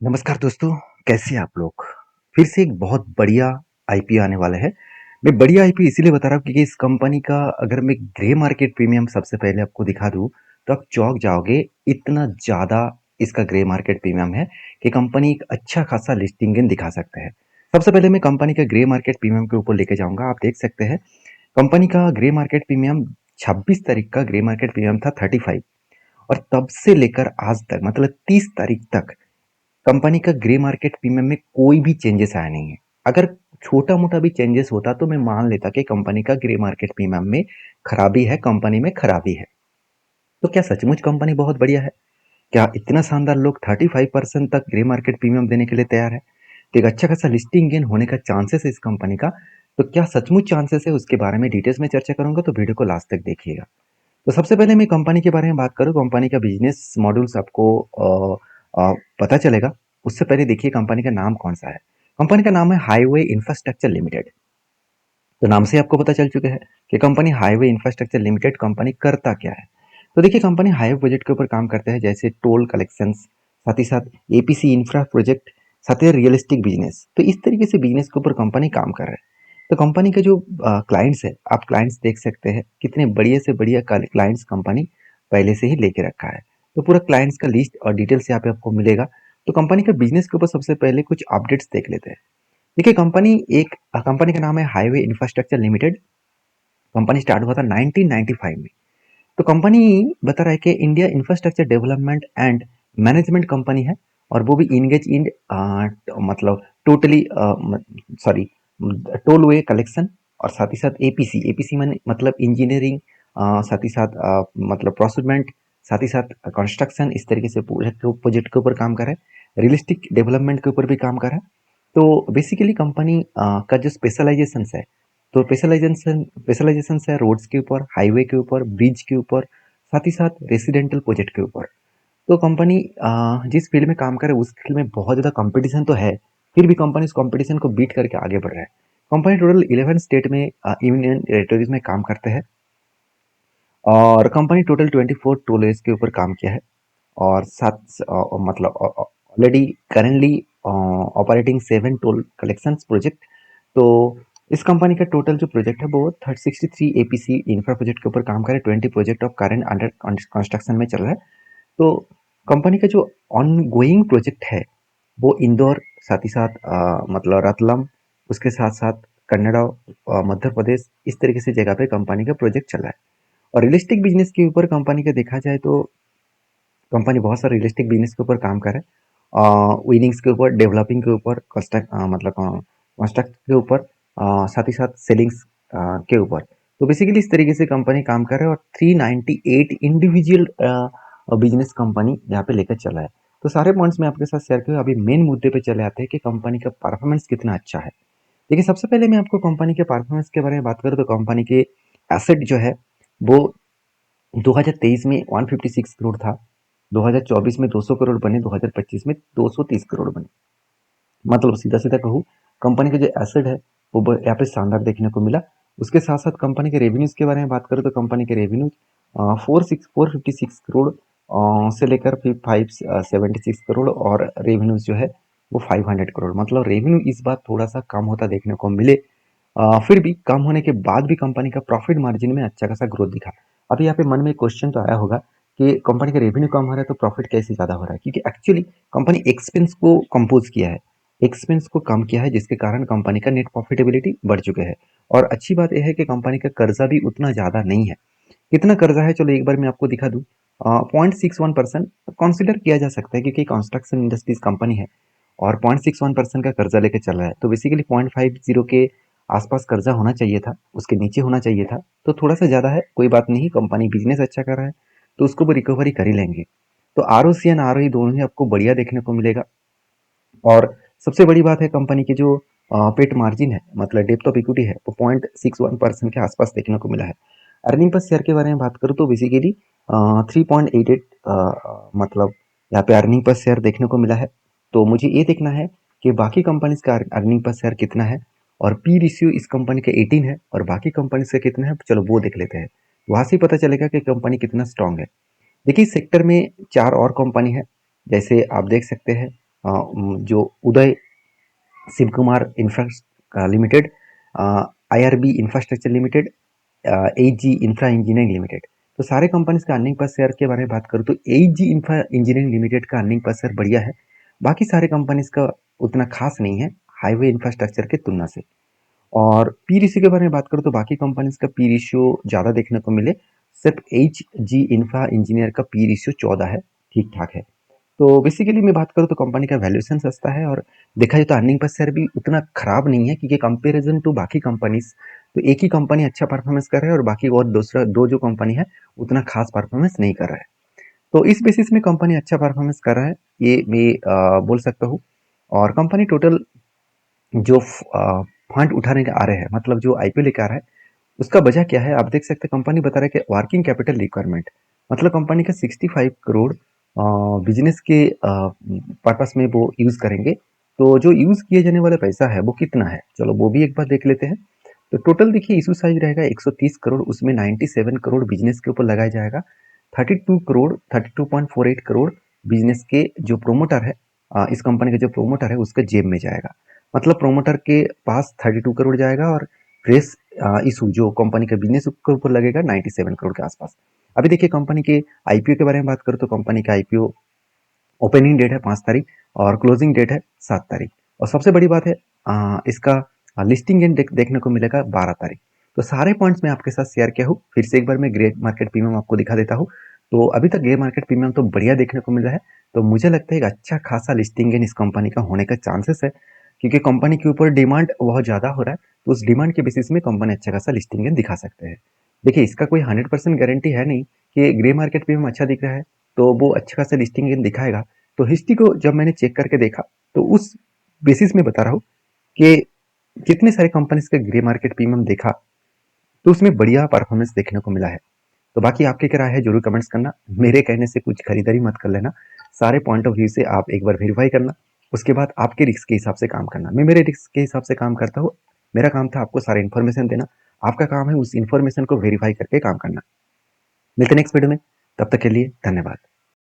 नमस्कार दोस्तों, कैसे हैं आप लोग? फिर से एक बहुत बढ़िया आईपीओ आने वाला है। मैं बढ़िया आईपीओ इसीलिए बता रहा हूँ क्योंकि इस कंपनी का अगर मैं ग्रे मार्केट प्रीमियम सबसे पहले आपको दिखा दूँ, तो आप चौंक जाओगे। इतना ज़्यादा इसका ग्रे मार्केट प्रीमियम है कि कंपनी एक अच्छा खासा लिस्टिंग गेन दिखा सकता है। सबसे पहले मैं कंपनी का ग्रे मार्केट प्रीमियम के ऊपर लेके जाऊँगा। आप देख सकते हैं, कंपनी का ग्रे मार्केट प्रीमियम 26 तारीख का ग्रे मार्केट प्रीमियम था 35 और तब से लेकर आज तक मतलब 30 तारीख तक कंपनी का ग्रे मार्केट प्रीमियम में कोई भी चेंजेस आया नहीं है। अगर छोटा मोटा भी चेंजेस होता तो मैं मान लेता कि कंपनी का ग्रे मार्केट प्रीमियम में खराबी है, कंपनी में खराबी है। तो क्या सचमुच कंपनी बहुत बढ़िया है? क्या इतना शानदार लोग 35% तक ग्रे मार्केट प्रीमियम देने के लिए तैयार है? तो एक अच्छा खासा लिस्टिंग गेन होने का चांसेस है इस कंपनी का। तो क्या सचमुच चांसेस है, उसके बारे में डिटेल्स में चर्चा करूंगा, तो वीडियो को लास्ट तक देखिएगा। तो सबसे पहले मैं कंपनी के बारे में बात करूँ, कंपनी का बिजनेस मॉड्यूल्स आपको पता चलेगा। उससे पहले देखिए कंपनी का नाम कौन सा है। कंपनी का नाम है हाईवे इंफ्रास्ट्रक्चर लिमिटेड। तो नाम से आपको पता चल चुका है कि company highway infrastructure limited company करता क्या है। तो देखिए कंपनी हाईवे प्रोजेक्ट के ऊपर काम करते हैं, जैसे टोल कलेक्शंस, साथ ही साथ एपीसी इंफ्रा प्रोजेक्ट, साथ ही रियलिस्टिक बिजनेस। तो इस तरीके से बिजनेस के ऊपर कंपनी काम कर रहा है। तो कंपनी के जो क्लाइंट्स है, आप क्लाइंट्स देख सकते हैं कितने बढ़िया से बढ़िया क्लाइंट्स कंपनी पहले से ही लेके रखा है। तो पूरा क्लाइंट्स का लिस्ट और डिटेल्स यहाँ पे आपको मिलेगा। तो कंपनी के बिजनेस के ऊपर सबसे पहले कुछ अपडेट्स देख लेते हैं। देखिए कंपनी का नाम है highway infrastructure limited. Company start हुआ था 1995 में। तो कंपनी बता रहा है कि India infrastructure development and management company है, और वो भी इंगेज इन मतलब टोटली सॉरी टोल वे कलेक्शन, और साथ ही साथ एपीसी एपीसी मैंने मतलब इंजीनियरिंग, साथ ही साथ मतलब प्रोसीडमेंट, साथ ही साथ कंस्ट्रक्शन, इस तरीके से प्रोजेक्ट के ऊपर काम कर रहा है। रियलिस्टिक डेवलपमेंट के ऊपर भी काम कर रहा है। तो बेसिकली कंपनी का जो स्पेशलाइजेशन है, तो स्पेशलाइजेशन है रोड्स के ऊपर, हाईवे के ऊपर, ब्रिज के ऊपर, साथ ही साथ रेसिडेंटल प्रोजेक्ट के ऊपर। तो कंपनी जिस फील्ड में काम करे उस फील्ड में बहुत ज़्यादा कंपटीशन तो है, फिर भी कंपनी उस कंपटीशन को बीट करके आगे बढ़ रहा है। कंपनी टोटल 11 स्टेट में, यूनियन टेरिटरीज में काम करते हैं, और कंपनी टोटल 24 टोलेज के ऊपर काम किया है। और सात मतलब already currently operating 7 toll collections project. तो इस कंपनी का टोटल जो प्रोजेक्ट है वो 63 एपीसी इंफ्रा प्रोजेक्ट के ऊपर काम करे। 20 project of current under construction में चल रहा है। तो कंपनी का जो ऑन गोइंग प्रोजेक्ट है वो इंदौर, साथ ही साथ मतलब रतलम, उसके साथ साथ कन्नड़ा, मध्य प्रदेश, इस तरीके से जगह पे कंपनी का प्रोजेक्ट चल रहा है। और रियलिस्टिक बिजनेस के ऊपर कंपनी का देखा जाए तो कंपनी बहुत सारे रियलिस्टिक बिजनेस के ऊपर काम करे, विनिंग्स के ऊपर, डेवलपिंग के ऊपर, कंस्ट्रक्ट के ऊपर, साथ ही साथ सेलिंग्स के ऊपर। तो बेसिकली इस तरीके से कंपनी काम कर रहा है, और 398 इंडिविजुअल बिजनेस कंपनी यहाँ पे लेकर चला है। तो सारे पॉइंट्स मैं आपके साथ शेयर किया। अभी मेन मुद्दे पे चले आते हैं कि कंपनी का परफॉर्मेंस कितना अच्छा है। देखिए सबसे पहले मैं आपको कंपनी के परफॉर्मेंस के बारे में बात करूँ, तो कंपनी के एसेट जो है वो 2023 में 156 करोड़ था, 2024 में 200 करोड़ बने, 2025 में 230 करोड़ बने। मतलब सीधा सीधा कहूँ, कंपनी के जो एसेट है वो यहाँ पे शानदार देखने को मिला। उसके साथ साथ कंपनी के रेवेन्यूज के बारे में बात करूँ, तो कंपनी के रेवेन्यू 456 करोड़ से लेकर फिर 576 करोड़, और रेवेन्यूज जो है वो 500 करोड़। मतलब रेवेन्यू इस बार थोड़ा सा कम होता देखने को मिले, फिर भी कम होने के बाद भी कंपनी का प्रॉफिट मार्जिन में अच्छा खासा ग्रोथ दिखा। अभी यहाँ पे मन में क्वेश्चन तो आया होगा कि कंपनी का रेवेन्यू कम हो रहा है तो प्रॉफिट कैसे ज़्यादा हो रहा है, क्योंकि एक्चुअली कंपनी एक्सपेंस को कंपोज किया है, एक्सपेंस को कम किया है, जिसके कारण कंपनी का नेट प्रॉफिटेबिलिटी बढ़ चुके हैं। और अच्छी बात यह है कि कंपनी का कर्जा भी उतना ज़्यादा नहीं है। कितना कर्जा है चलो एक बार मैं आपको दिखा दूँ। 0.61% कंसिडर किया जा सकता है, क्योंकि कंस्ट्रक्शन इंडस्ट्रीज कंपनी है और 0.61% का कर्जा लेके चल रहा है। तो बेसिकली 0.50 के आसपास कर्जा होना चाहिए था, उसके नीचे होना चाहिए था। तो थोड़ा सा ज़्यादा है, कोई बात नहीं, कंपनी बिजनेस अच्छा कर रहा है तो उसको भी रिकवरी कर ही लेंगे। तो आरओसी एंड आरओई दोनों ही आपको बढ़िया देखने को मिलेगा। और सबसे बड़ी बात है कंपनी की जो पेट मार्जिन है, मतलब डेप्थ ऑफ इक्विटी है, वो 0.61% के आसपास देखने को मिला है। अर्निंग पर शेयर के बारे में बात करूँ तो बेसिकली 3.88 मतलब यहाँ पे अर्निंग पर शेयर देखने को मिला है। तो मुझे ये देखना है कि बाकी कंपनीज का अर्निंग पर शेयर कितना है, और पी रेशियो इस कंपनी का 18 है और बाकी कंपनी से कितना है, चलो वो देख लेते हैं। वहां से ही पता चलेगा कि कंपनी कितना स्ट्रांग है। देखिए इस सेक्टर में चार और कंपनी है, जैसे आप देख सकते हैं जो Uday Shiv Kumar infra limited, IRB infrastructure limited, AG infra engineering limited. तो सारे कंपनीज का अर्निंग पर शेयर के बारे में बात करूँ तो AG इंफ्रा इंजीनियरिंग लिमिटेड का अर्निंग पर शेयर बढ़िया है। बाकी सारे कंपनीज का उतना खास नहीं है हाईवे इंफ्रास्ट्रक्चर की तुलना से। और पी रेशियो के बारे में बात करूँ तो बाकी कंपनीज का पी रेशियो ज़्यादा देखने को मिले, सिर्फ HG इंफ्रा इंजीनियर का पी रेशियो 14 है, ठीक ठाक है। तो बेसिकली मैं बात करूँ तो कंपनी का वैल्यूएशन सस्ता है और देखा जाए तो अर्निंग पर शेयर भी उतना खराब नहीं है, क्योंकि कंपैरिजन टू बाकी कंपनीज तो एक ही कंपनी अच्छा परफॉर्मेंस कर रहा है और बाकी और दूसरा दो जो कंपनी है उतना खास परफॉर्मेंस नहीं कर रहा है। तो इस बेसिस में कंपनी अच्छा परफॉर्मेंस कर रहा है, ये मैं बोल सकता हूँ। और कंपनी टोटल जो फंड उठाने के आ रहे हैं, मतलब जो IPO लेके आ रहा है, उसका वजह क्या है आप देख सकते हैं। कंपनी बता रहा है कि वर्किंग कैपिटल रिक्वायरमेंट, मतलब कंपनी का 65 करोड़ बिजनेस के पर्पस में वो यूज़ करेंगे। तो जो यूज़ किए जाने वाला पैसा है वो कितना है, चलो वो भी एक बार देख लेते हैं। तो टोटल देखिए इशू साइज रहेगा 130 करोड़, उसमें 97 करोड़ बिजनेस के ऊपर लगाया जाएगा। 32 करोड़ 32.48 करोड़ बिजनेस के जो प्रोमोटर है, इस कंपनी का जो प्रोमोटर है उसके जेब में जाएगा। मतलब प्रोमोटर के पास 32 करोड़ जाएगा और फ्रेश इशू जो कंपनी का बिजनेस के ऊपर लगेगा 97 करोड़ के आसपास। अभी देखिए कंपनी के IPO के बारे में बात करूँ तो कंपनी का IPO ओपनिंग डेट है 5 तारीख और क्लोजिंग डेट है 7 तारीख। और सबसे बड़ी बात है इसका लिस्टिंग एंड देखने को मिलेगा 12 तारीख। तो सारे पॉइंट्स मैं आपके साथ शेयर किया हूँ। फिर से एक बार मैं ग्रे मार्केट प्रीमियम आपको दिखा देता हूँ। तो अभी तक ग्रे मार्केट प्रीमियम तो बढ़िया देखने को मिल रहा है। तो मुझे लगता है एक अच्छा खासा लिस्टिंग गेन इस कंपनी का होने का चांसेस है, क्योंकि कंपनी के ऊपर डिमांड बहुत ज़्यादा हो रहा है। तो उस डिमांड के बेसिस में कंपनी अच्छा खासा लिस्टिंग गेन दिखा सकते हैं। देखिए इसका कोई 100% गारंटी है नहीं कि ग्रे मार्केट प्रीमियम अच्छा दिख रहा है तो वो अच्छा खासा लिस्टिंग गेन दिखाएगा। तो हिस्ट्री को जब मैंने चेक करके देखा तो उस बेसिस में बता रहा हूँ कि जितने सारे कंपनीज का ग्रे मार्केट प्रीमियम देखा तो उसमें बढ़िया परफॉर्मेंस देखने को मिला है। तो बाकी आपकी क्या राय है जरूर कमेंट्स करना। मेरे कहने से कुछ खरीदारी मत कर लेना, सारे पॉइंट ऑफ व्यू से आप एक बार वेरीफाई करना, उसके बाद आपके रिस्क के हिसाब से काम करना। मैं मेरे रिस्क के हिसाब से काम करता हूँ। मेरा काम था आपको सारी इन्फॉर्मेशन देना, आपका काम है उस इन्फॉर्मेशन को वेरीफाई करके काम करना। मिलते नेक्स्ट वीडियो में, तब तक के लिए धन्यवाद।